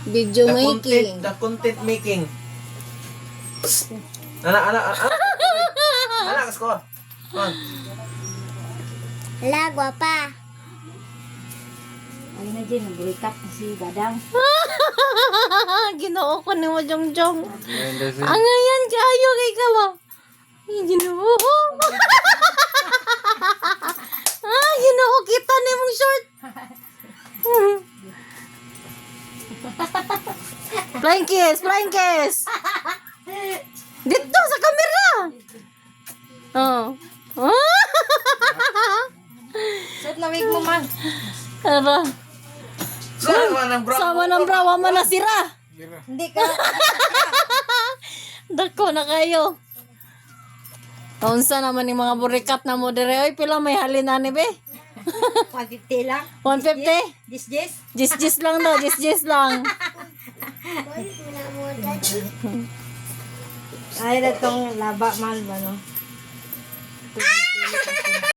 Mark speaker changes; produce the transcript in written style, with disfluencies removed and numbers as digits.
Speaker 1: Video making.
Speaker 2: The content making. Ana, kasko. On.
Speaker 3: Hala, guwapa.
Speaker 4: Ay na dyan, nag-wake up na si Badang.
Speaker 1: Ginoo ko ni mo, Jongjong. Ang ayan, kayo kay kawa. Ginoo. Ginoo, kita ni mong short. Flying kiss, flying kiss. Dito sa kamera. Oh.
Speaker 4: Suot na wig mo man.
Speaker 1: Ara.
Speaker 2: Sama
Speaker 1: Sama ng brawa man nasira.
Speaker 4: Hindi ka.
Speaker 1: Dako na kayo. Kaunsa naman yung mga burikat na mo dire. Oy, pila may halina ni be?
Speaker 4: 150 lang.
Speaker 1: 150?
Speaker 4: Jis.
Speaker 1: Jis lang daw, jis lang.
Speaker 4: Ay, na tong laba man, ano.